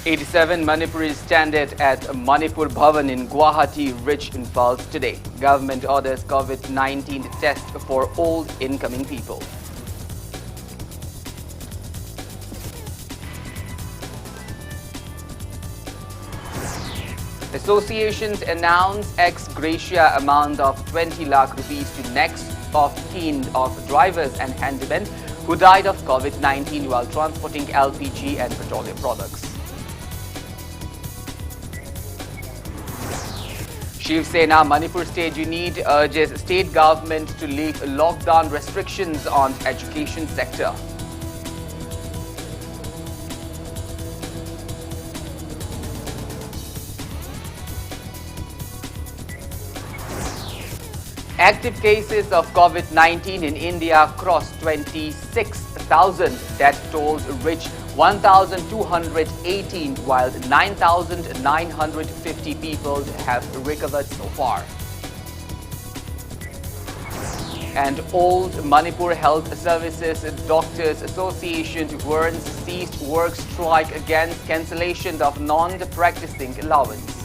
87 Manipuris stranded at Manipur Bhavan in Guwahati Rich Impulse today. Government orders COVID-19 test for all incoming people. Associations announce ex gratia amount of 20 lakh rupees to next of kin of drivers and handymen who died of COVID-19 while transporting LPG and petroleum products. Shiv Sena Manipur State Unit urges state government to lift lockdown restrictions on education sector. Active cases of COVID-19 in India crossed 26,000. Death tolls reached 1,218, while 9,950 people have recovered so far. And Old Manipur Health Services Doctors Association warns ceased work strike against cancellation of non-practicing allowance.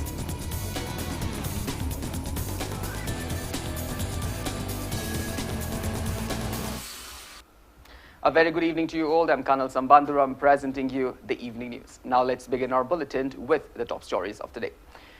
A very good evening to you all. I'm Kanel Sambanduram presenting you the evening news. Now let's begin our bulletin with the top stories of the day.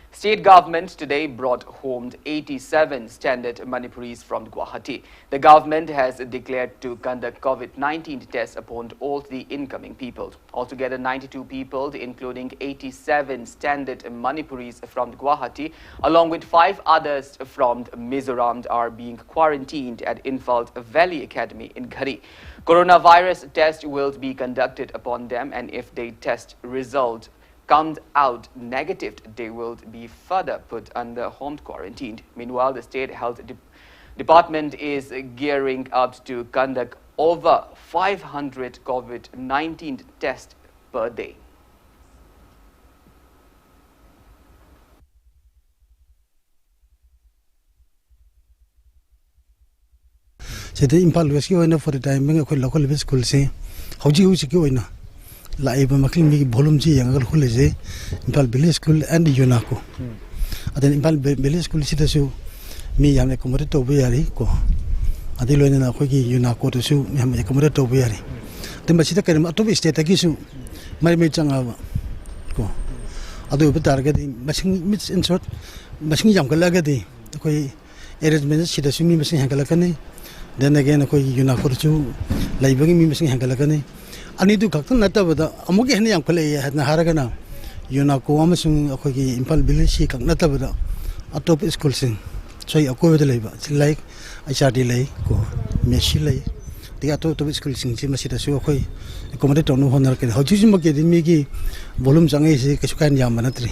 State government today brought home 87 stranded Manipuris from Guwahati. The government has declared to conduct COVID-19 tests upon all the incoming people. Altogether, 92 people, including 87 stranded Manipuris from Guwahati, along with 5 others from Mizoram, are being quarantined at Infalt Valley Academy in Ghari. Coronavirus test will be conducted upon them, and if the test result comes out negative, they will be further put under home quarantine. Meanwhile, the State Health Department is gearing up to conduct over 500 COVID-19 tests per day. Today, Impal West for the time being, local school say, how do you go in? Live Maclimi Bolumji and Holiday, Impal Village School and Yunako. At the Impal Village School Citizen, me and a commodito Viarico. Adilona Hoki Yunako to sue, me a commodito Viari. The Machita Atobi State Agisu, my Machanga. Ado targeting machine mits in short, machine Yankalagadi, the Koi arrangements she does me missing Hankalakani. Then again, a Yunako to laboring me missing Hankalakani. I need to cut that over the Amogi young play had Naharagana. Yunako Amazon Hoki Impal Village, not over the Atop school sing. So you go with the labor. It's like I shall delay, go, Meshile. The Atop school sing, Simasita Suhoi, accommodate on honor. How do you make it in Migi? Volume Zangi, Kasukan Yamanatri.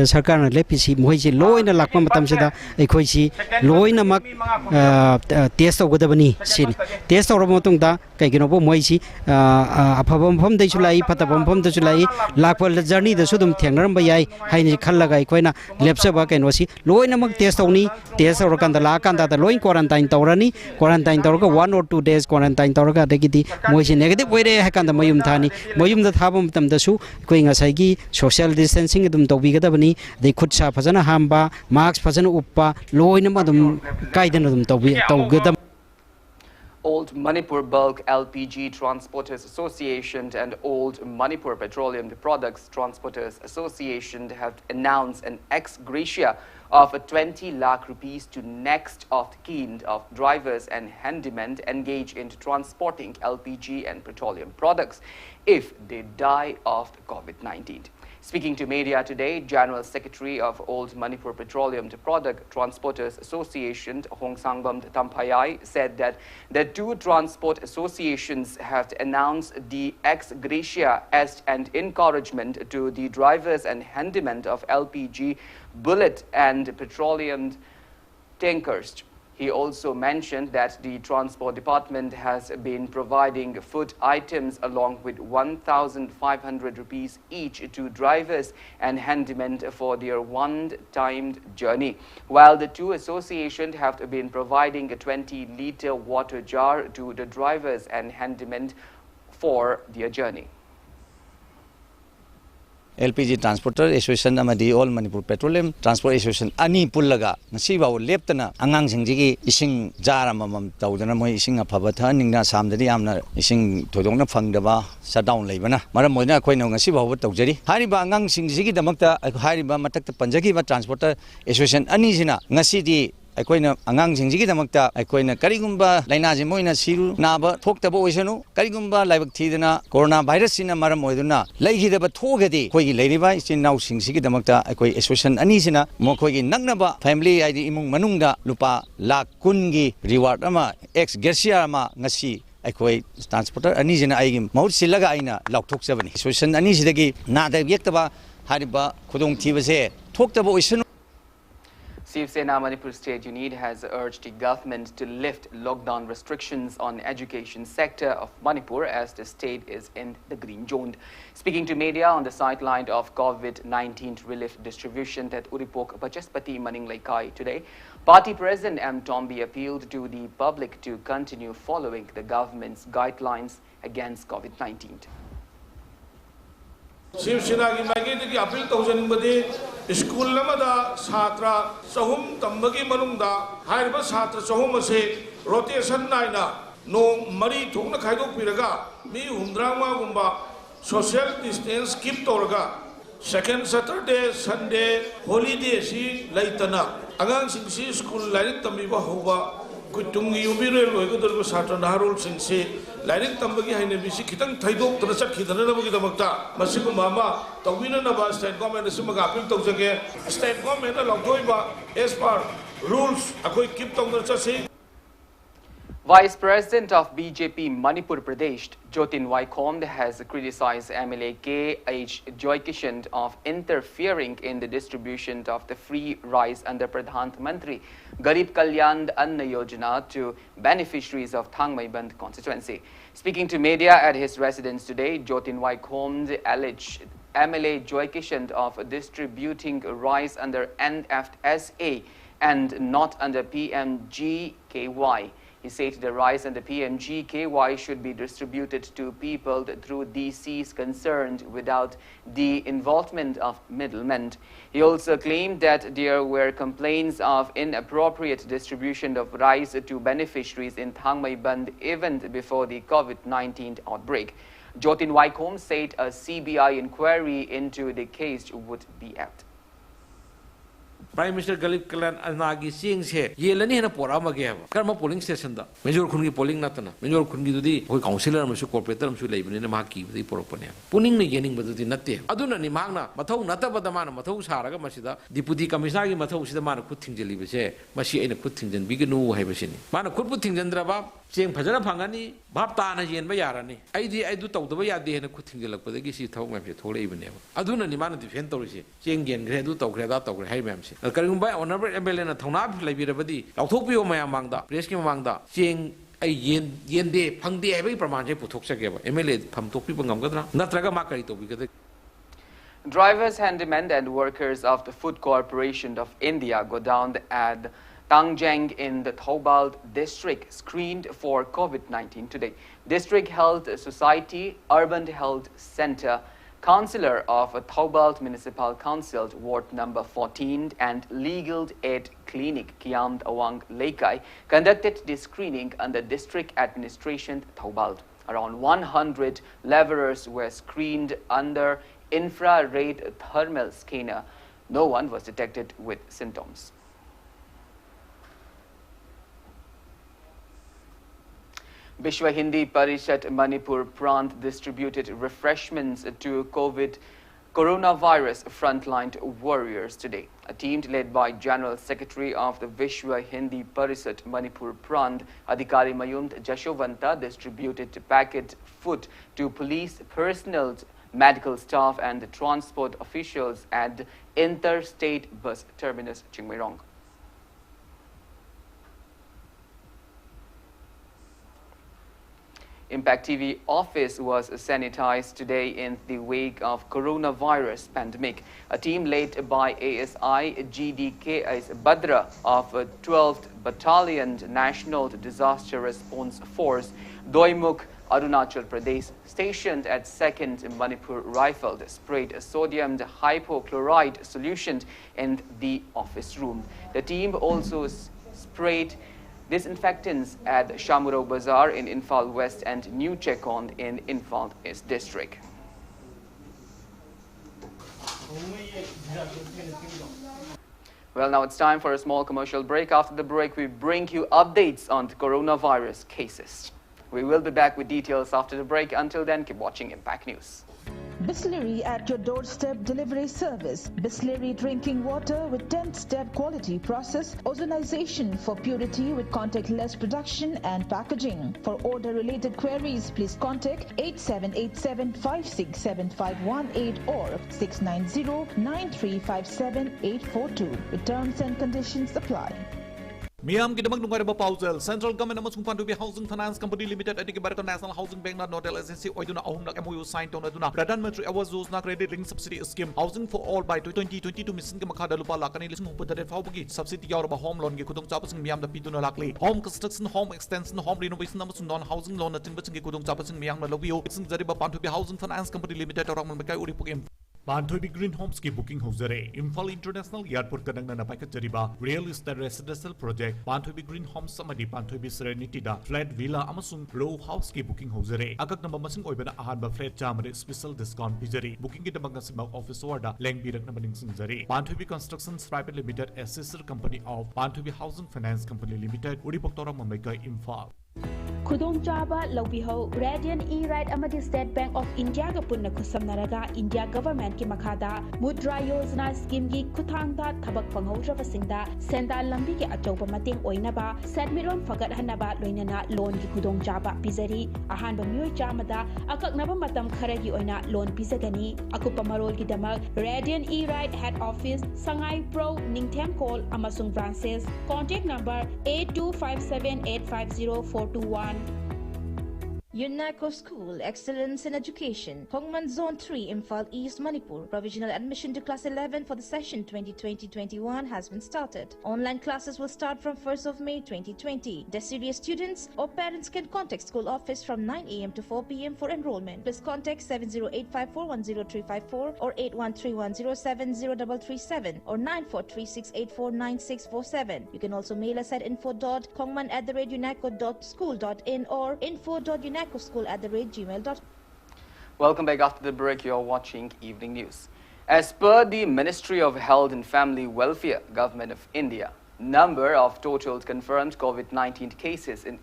Sarkar Lepisi, Moji, low in the Lakma Tamsida, a Koisi, low in a Mak test of Godabani, Sin, test of Romotunda, Kaginobo Moisi, Apabom Pom de Julai, Patapom Pom de Julai, Lakwal journey, the Sudum Tangram Bayai, Haini Kalaga, Quena, Lepsabak and Wasi, low in a Mak test only, test or Kandalakanda, the low in quarantine Taurani, quarantine Torga, 1 or 2 days quarantine Torga, Degiti, Moisi negative way, Hakanda Mayum Tani, Moyum the Habum Tam the Su, Queen Asagi, social distancing, Dum Tobigadabani, they could sap Fazana Hamba, Marks Fazana Uppa, low in a Madam Kaidanum Tobi. Old Manipur Bulk LPG Transporters Association and Old Manipur Petroleum Products Transporters Association have announced an ex gratia of 20 lakh rupees to next of kin of drivers and handymen engaged in transporting LPG and petroleum products if they die of COVID-19. Speaking to media today, General Secretary of Old Manipur Petroleum Product Transporters Association, Hong Sangbam Tampayai, said that the 2 transport associations have announced the ex gratia as an encouragement to the drivers and handymen of LPG, bullet and petroleum tankers. He also mentioned that the Transport Department has been providing food items along with 1,500 rupees each to drivers and handymen for their one-time journey, while the 2 associations have been providing a 20-liter water jar to the drivers and handymen for their journey. LPG Transporter Association amadi All Manipur Petroleum Transport Association ani pullaga ngasi baw leptana angang singjigi ising jar amam tawdana moi ising afaba thaningna samdadi amna ising thodongna phangdaba shutdown leibana maram moina khoina ngasi baw tawjari hariba angang singjigi damakta hariba matakta panjagi ba Transporter Association ani sina ngasi di aikoina angang singjigi damakta aikoina karigumba laina je moina siru naba thoktaba oisanu karigumba laibak thidana corona virus sina maram oiduna laigidaba thogadi khoigi leiriba isinau singsigi damakta aikoi association ani sina mokhoigi nagnaba family id imung manungda lupa lakh kungi reward ama ex gersia ama ngasi aikoi transporter ani jina aigi maut silaga aina laukthokjabani association ani sidagi nada yektaba hariba khudong thibase thoktaba oisanu Shiv Sena Manipur State Unit has urged the government to lift lockdown restrictions on education sector of Manipur as the state is in the green zone. Speaking to media on the sideline of COVID-19 relief distribution at Uripok Bachaspati Maninglaikai today, Party President M. Tombi appealed to the public to continue following the government's guidelines against COVID-19. Shiv Sena ki maigi ki appeal tawjani bade school lamada chhatra chahum tambagi manungda haiba chhatra chahum ase rotation naina no mari thongna khaidok piraga mi humdrangma gumba social distance keep toraga second Saturday Sunday holiday si laitana agang sing school lain tambiba hoba kutungi ubire loigo dorgo chhatra naharul sing se Lighting Tambaki Hainabisi Kitang Taido to the Sakitana Makta, Masiku Mama, Tawina Nava, State Government, Sumagapil Tozake, State Government, Logoiba, as per rules, a quick keep on the Sasi. Vice President of BJP Manipur Pradesh, Jotin Waikomd, has criticized MLA K.H. Joykishant of interfering in the distribution of the free rice under Pradhan Mantri Garib Kalyan Anna Yojana to beneficiaries of Thangmaiband constituency. Speaking to media at his residence today, Jotin Waikomd alleged MLA Joykishant of distributing rice under NFSA and not under PMGKY. He said the rice and the PMGKY should be distributed to people through DCs concerned without the involvement of middlemen. He also claimed that there were complaints of inappropriate distribution of rice to beneficiaries in Thangmaiband even before the COVID-19 outbreak. Jotin Waikom said a CBI inquiry into the case would be held. Prime Minister Galip Kalan Anagi seeing here, Yelani and a Porama gave Karma polling station. Major Kungi polling Natana, Major Kungi, who councillor Mr. Corporator, Mr. Labor in a Maki, the Poropania. Punning the Yening, but the Nati. Aduna Nimana, Mato, Natabadamana, Mato Saraga Masida, Deputy Commissary Mato Sidamana Kuting Jelibase, Mashi in a Kuting and Biganu Habasini. Mana could put things in Draba, saying Pajana Pangani, Baptana and Bayarani. I do talk the way I did and a Kuting Jelak, but the Gisi told me to hold even ever. Aduna Nimana defentory, saying Gen Gredu, Grada, or Haymamsi. Karumba, honorable Ebelena Tonab, Labirabadi, Autopio Mayamanga, Rescue Manga, saying a Yende, Pangdi, every Pramanje Putoxageva, Emily, Pamtopi Pangamgadra, Natraga Makarito, because Drivers, handymen and workers of the Food Corporation of India go down at Tangjang in the Thoubal district screened for COVID-19 today. District Health Society, Urban Health Center, Councillor of Thoubal Municipal Council, Ward number 14, and Legal Aid Clinic, Kiamd Awang Leikai, conducted the screening under District Administration Thoubal. Around 100 laborers were screened under infrared thermal scanner. No one was detected with symptoms. Vishwa Hindi Parishad Manipur Prant distributed refreshments to coronavirus frontline warriors today. A team led by General Secretary of the Vishwa Hindi Parishad Manipur Prant, Adhikari Mayumt Jashovanta, distributed packet food to police personnel, medical staff and transport officials at Interstate Bus Terminus Chingmairong. Impact TV office was sanitized today in the wake of coronavirus pandemic. A team led by ASI GDK's Badra of 12th Battalion National Disaster Response Force, Doimuk Arunachal Pradesh, stationed at 2nd Manipur Rifled, sprayed sodium hypochlorite solution in the office room. The team also sprayed disinfectants at Shamuro Bazar in Imphal West and New Chekon in Imphal East District. Well, now it's time for a small commercial break. After the break, we bring you updates on the coronavirus cases. We will be back with details after the break. Until then, keep watching Impact News. Bisleri at your doorstep delivery service. Bisleri drinking water with 10-step quality process. Ozonization for purity with contactless production and packaging. For order related queries, please contact 8787-567-518 or 690-9357-842. With terms and conditions apply. Miam Gidamag Nungaraba Pausel, Central Government Amasung Pantubi Housing Finance Company Limited, Etikibaraka National Housing Bank, Nodel Agency, Oiduna Ahumnak MOU signed on Aduna, Pradan Metri Awazos na Credit Ring Subsidy Scheme, Housing for All by 2022 Mission Makada Lupa Lakani Lism Hupata Faugi, Subsidy Yorba Home Loan, Gikudung Tapasing Miam the Pituna Lakli, Home Construction, Home Extension, Home Renovation, Namasun non Housing Loan, Timbasing Gikudung Tapasing Miam Lavio, it's in Zariba Pantubi Housing Finance Company Limited, or Makai Uripugim. Pantobi Green Homes की booking हो जरे Imphal international airport का नंगना नपाई का जरिबा real estate residential project Panthoibi green homes समदी Panthoibi serenity दा फ्लैट विला अमसुंग रो हाउस की बुकिंग हो जरे अकक नंबर मसिंग ओइबना आहारबा फ्लैट चामरे स्पेशल डिस्काउंट पिजरी बुकिंग की दमंग सिमा ऑफिस वार्डा लेंग बिरक नंबरिंग सिंग जरे पांथोबी कंस्ट्रक्शंस प्राइवेट लिमिटेड एसेसर company of Panthoibi housing finance company limited उड़ीपोक्तोरा मुंबई का इम्फाल खुदोंचाबा लौबिहो रेडियन ई राइट अमदी स्टेट बैंक ऑफ इंडिया का पुन्ना खुसमनरगा इंडिया गवर्नमेंट की मखादा मुद्रा योजना स्कीम की खुथांगदा थबक फंगहौद्रबसिंगदा सेंदाल लंबी के अचौबा मतेंग ओइनबा सेटमिलोन फगत हनबा लोइनना लोन की खुदोंचाबा पिजरी अहानबा मियोय चामदा अककनबा मतम खरगी ओइना लोन पिजगनी अकुपा मरोल की दमक रेडियन ई राइट हेड ऑफिस संगाई प्रो निंगथेम कॉल अमसुंग branches contact number 8257850421 UNACO School, Excellence in Education, Hongman Zone 3, Imphal East, Manipur. Provisional admission to Class 11 for the session 2020-21 has been started. Online classes will start from 1st of May 2020. Deciduous students or parents can contact school office from 9 a.m. to 4 p.m. for enrollment. Please contact 7085410354 or 8131070337 or 9436849647. You can also mail us at info.kongman@unaco.school.in or info.unacoschool@gmail.com. Welcome back after the break. You're watching Evening News. As per the Ministry of Health and Family Welfare, Government of India, number of total confirmed COVID-19 cases in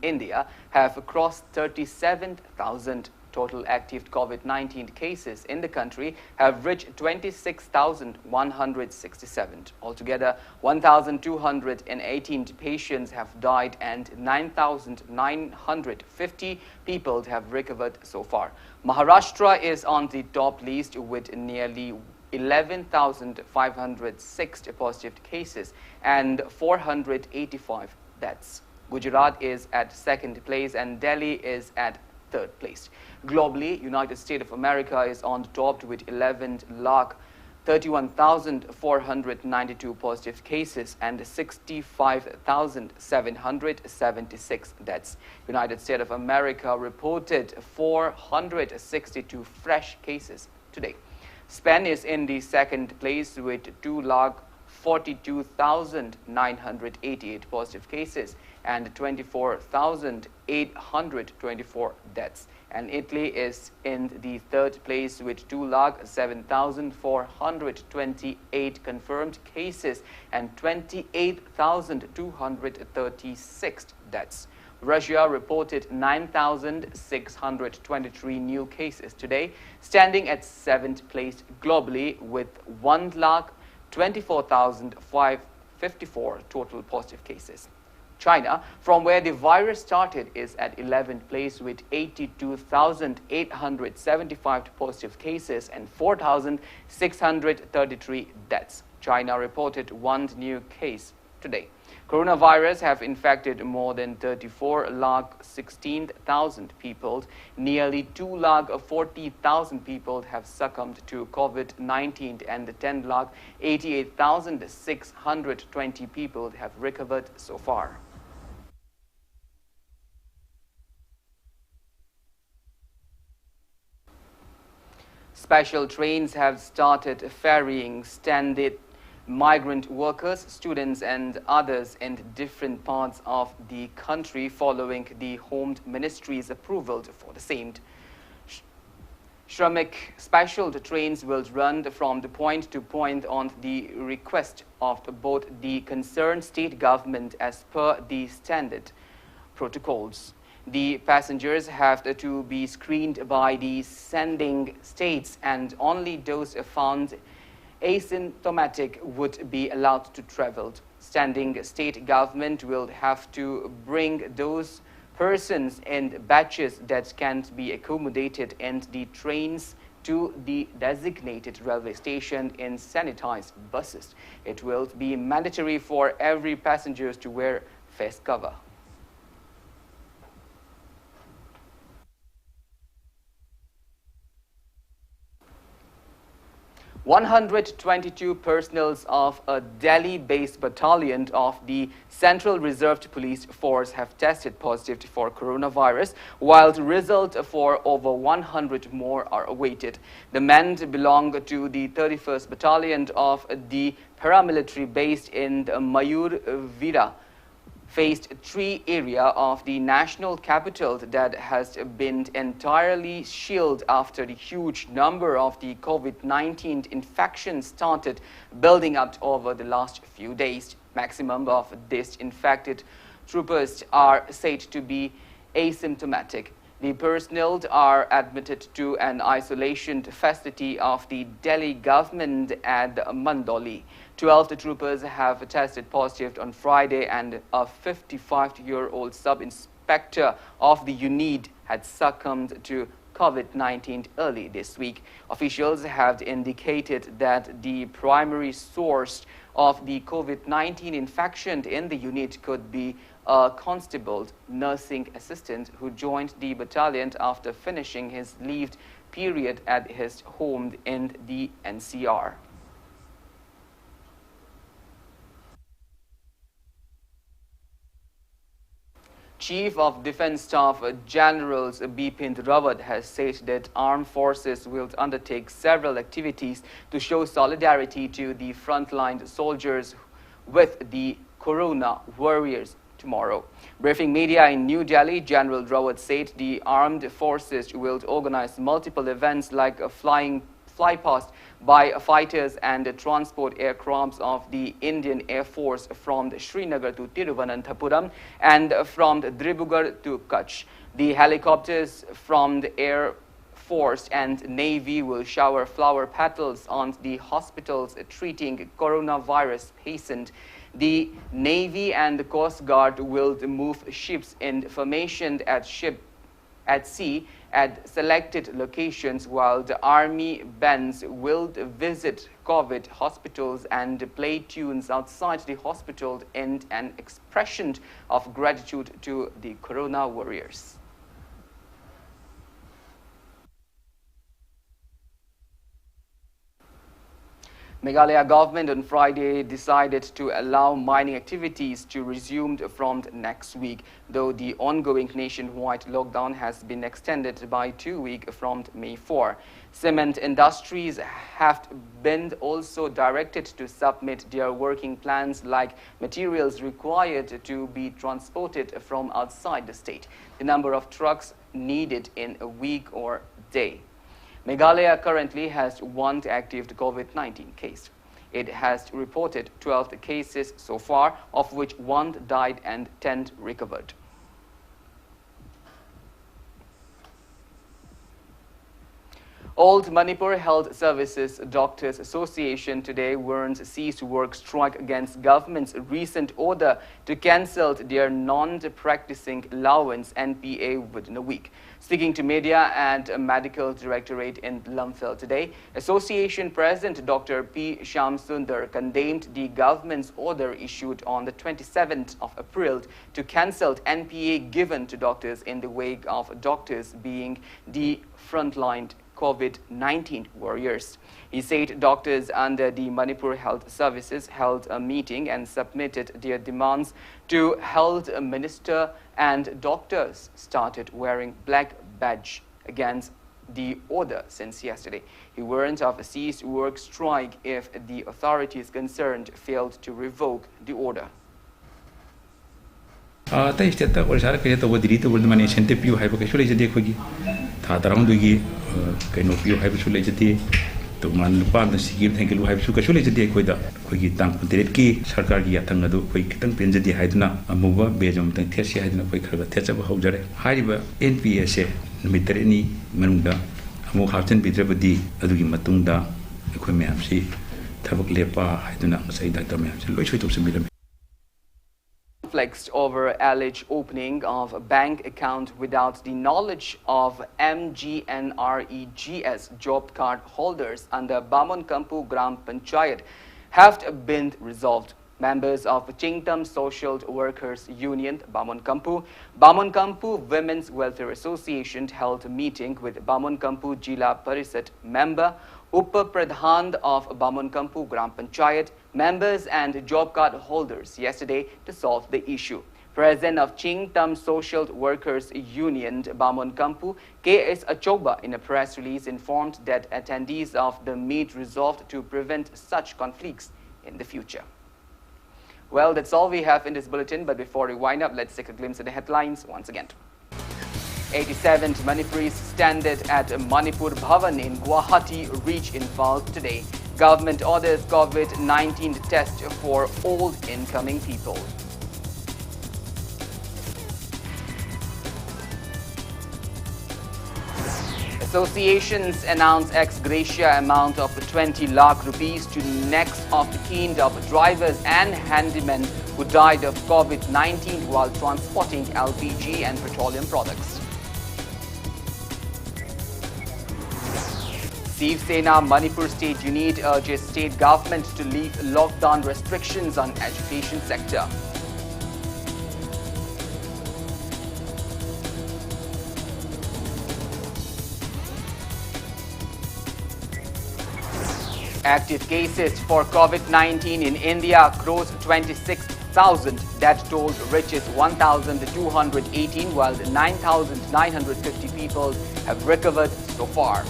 India have crossed 37,000. Total active COVID-19 cases in the country have reached 26,167. Altogether, 1,218 patients have died and 9,950 people have recovered so far. Maharashtra is on the top list with nearly 11,506 positive cases and 485 deaths. Gujarat is at second place and Delhi is at third place. Globally, United States of America is on the top with 11,31,492 positive cases and 65,776 deaths. United States of America reported 462 fresh cases today. Spain is in the second place with 2,42,988 positive cases and 24,824 deaths. And Italy is in the third place with 2,07,428 confirmed cases and 28,236 deaths. Russia reported 9,623 new cases today, standing at seventh place globally with 1,24,554 total positive cases. China, from where the virus started, is at 11th place with 82,875 positive cases and 4,633 deaths. China reported one new case today. Coronavirus have infected more than 34,16,000 people. Nearly 2,40,000 people have succumbed to COVID-19 and 10,88,620 people have recovered so far. special trains have started ferrying stranded migrant workers, students and others in different parts of the country following the Home Ministry's approval for the same. Shramik special trains will run from the point to point on the request of both the concerned state government as per the standard protocols. The passengers have to be screened by the sending states, and only those found asymptomatic would be allowed to travel. Standing state government will have to bring those persons in batches that can't be accommodated in the trains to the designated railway station in sanitized buses. It will be mandatory for every passenger to wear face cover. 122 personnel of a Delhi-based battalion of the Central Reserved Police Force have tested positive for coronavirus, while the result for over 100 more are awaited. The men belong to the 31st Battalion of the paramilitary based in the Mayur-Vira Phase 3 area of the national capital that has been entirely shielded after the huge number of the COVID-19 infections started building up over the last few days. Maximum of these infected troopers are said to be asymptomatic. The personnel are admitted to an isolation facility of the Delhi government at Mandoli. 12 troopers have tested positive on Friday, and a 55-year-old sub-inspector of the unit had succumbed to COVID-19 early this week. Officials have indicated that the primary source of the COVID-19 infection in the unit could be a constable nursing assistant who joined the battalion after finishing his leave period at his home in the NCR. Chief of Defense Staff General Bipin Rawat has said that armed forces will undertake several activities to show solidarity to the frontline soldiers with the corona warriors tomorrow. Briefing media in New Delhi, General Rawat said the armed forces will organize multiple events like a flypast by fighters and transport aircrafts of the Indian Air Force from Srinagar to Tiruvananthapuram and from Dibrugarh to Kutch. The helicopters from the Air Force and Navy will shower flower petals on the hospitals treating coronavirus patients. The Navy and the Coast Guard will move ships in formation at sea at selected locations, while the Army bands will visit COVID hospitals and play tunes outside the hospital in an expression of gratitude to the corona warriors. Meghalaya government on Friday decided to allow mining activities to resume from next week, though the ongoing nationwide lockdown has been extended by 2 weeks from May 4. Cement industries have been also directed to submit their working plans like materials required to be transported from outside the state, the number of trucks needed in a week or day. Meghalaya currently has 1 active COVID-19 case. It has reported 12 cases so far, of which 1 died and 10 recovered. Old Manipur Health Services Doctors Association today warns cease work strike against government's recent order to cancel their non-practicing allowance NPA within a week. Speaking to media and a medical directorate in Lumphel today, Association President Dr. P. Shamsundar condemned the government's order issued on the 27th of April to cancel NPA given to doctors in the wake of doctors being the frontline COVID-19 warriors. He said doctors under the Manipur Health Services held a meeting and submitted their demands to Health Minister, and doctors started wearing black badge against the order since yesterday. He warned of a ceased work strike if the authorities concerned failed to revoke the order. State or Saraka over the little money sent a few hypercasuality. Tatarandui, Canopio hypercasuality, to man partner Sigil, thank you, hypercasuality, Quida, Quigi Tank, Dereki, Sarkagi, Tangado, Quick, Penza di Haidna, a mover, Bejum, Tessia, and a quick Tetsa Hodger, Haiba, NPSA, Mitreni, Menunda, a more Houghton Bitrabadi, Adugi Matunda, Equimamsi, Tabak Lepa, I do not say that Tamam, which we took some million. Flexed over alleged opening of a bank account without the knowledge of MGNREGS job card holders under Bamon Kampu Gram Panchayat have been resolved. Members of Chingtam Social Workers Union, Bamon Kampu Women's Welfare Association held a meeting with Bamon Kampu Jila Parisat member, Upa Pradhan of Bamon Kampu Gram Panchayat, members and job card holders yesterday to solve the issue. President of Chingtam Social Workers Union, Bamon Kampu, K.S. Achoba, in a press release informed that attendees of the meet resolved to prevent such conflicts in the future. Well, that's all we have in this bulletin, but before we wind up, let's take a glimpse at the headlines once again. 87 Manipuris stranded at Manipur Bhavan in Guwahati reach Imphal today. Government orders COVID-19 test for all incoming people. Associations announce ex gratia amount of 20 lakh rupees to next of kin of drivers and handymen who died of COVID-19 while transporting LPG and petroleum products. Shiv Sena Manipur State Unit urges state government to lift lockdown restrictions on education sector. Active cases for COVID-19 in India cross 26,000. Death toll reaches 1,218, while 9,950 people have recovered so far.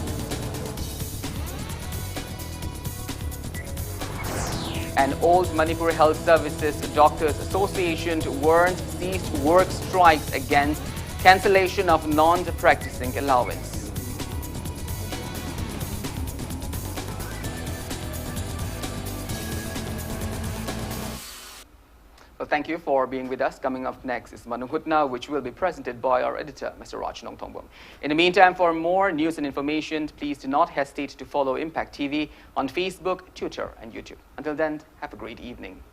And Old Manipur Health Services Doctors Association warned ceased work strikes against cancellation of non-practicing allowance. Well, thank you for being with us. Coming up next is Manu Hutna, which will be presented by our editor, Mr. Raj Nongtongbom. In the meantime, for more news and information, please do not hesitate to follow Impact TV on Facebook, Twitter, and YouTube. Until then, have a great evening.